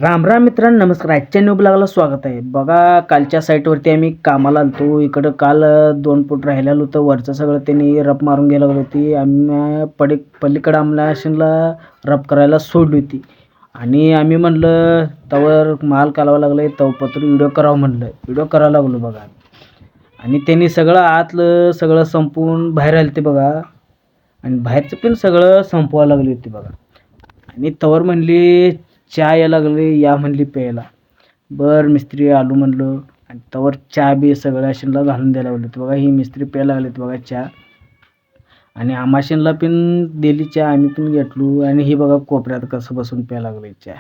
राम राम मित्रांनो, नमस्कार. आजच्या न्यू ब्लॉगला स्वागत आहे. बघा, कालच्या साईटवरती आम्ही कामाला आलतो. इकडं काल 2 फूट राहिलेलं होतं. वरचं सगळं त्यांनी रप मारून गेलं होती. आम्ही पलीकडं आम्हाला रप करायला सोडली होती आणि आम्ही म्हणलं तवर माल कालवा लागले, तवपत्र व्हिडिओ करावं म्हणलं. व्हिडिओ करायला लागलो बघा. आणि त्यांनी सगळं आतलं सगळं संपवून बाहेर आले ते बघा. आणि बाहेरचं पण सगळं संपवायला लागली होती बघा. आणि तवर म्हणली चहा यायला लागली, या म्हणली प्यायला. बरं मिस्त्री आलो म्हणलं. आणि तवर चहा बी सगळ्या अशीला घालून द्यायला लागली होती बघा. ही मिस्त्री प्यायला लागलीत बघा चहा. आणि आमाशींला पण दिली चहा, आम्ही पण घेतलो. आणि ही बघा कोपऱ्यात कसं बसून प्यायला लागले चहा.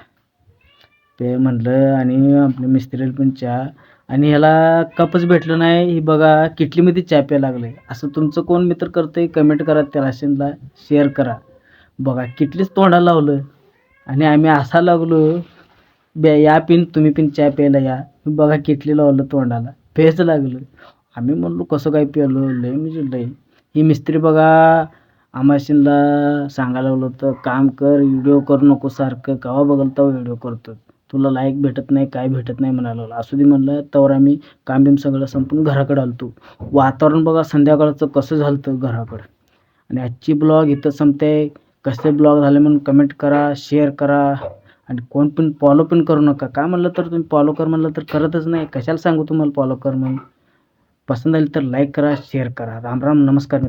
पे म्हणलं. आणि आपल्या मिस्त्रीला पण चहा. आणि ह्याला कपच भेटलं नाही. ही बघा किटलीमध्ये चहा प्यायला लागले. असं तुमचं कोण मित्र करतंय कमेंट करा, त्या राशींला शेअर करा. बघा किटलीच तोंडाला लावलं. आणि आम्ही असा लागलो, या पिन तुम्ही पण चहा प्यायला या. बघा किटली लावलं तोंडाला, प्यायचं लागलं. आम्ही म्हणलो कसं काय प्यायलो, लय म्हणजे लय. ही मिस्त्री बघा आमाशींला सांगायला लागलं होतं, काम कर, व्हिडिओ करू नको सारखं, केव्हा बघल तेव्हा व्हिडिओ करतो, तुला लाईक भेटत नाही, काय भेटत नाही म्हणायला लागलं. असू दे म्हणलं. तवर आम्ही काम बिम सगळं संपून घराकडे आलतो. वातावरण बघा संध्याकाळचं कसं झालं होतं घराकडं. आणि आजची ब्लॉग इथं संपते. कसे ब्लॉग झाले म्हणून कमेंट करा, शेअर करा. आणि कोण पण फॉलो पण करू नका. काय म्हणलं तर तुम्ही फॉलो कर म्हणलं तर करतच नाही. कशाला सांगू तुम्हाला फॉलो कर म्हणून. पसंत आली तर लाईक करा, शेअर करा. राम राम, नमस्कार.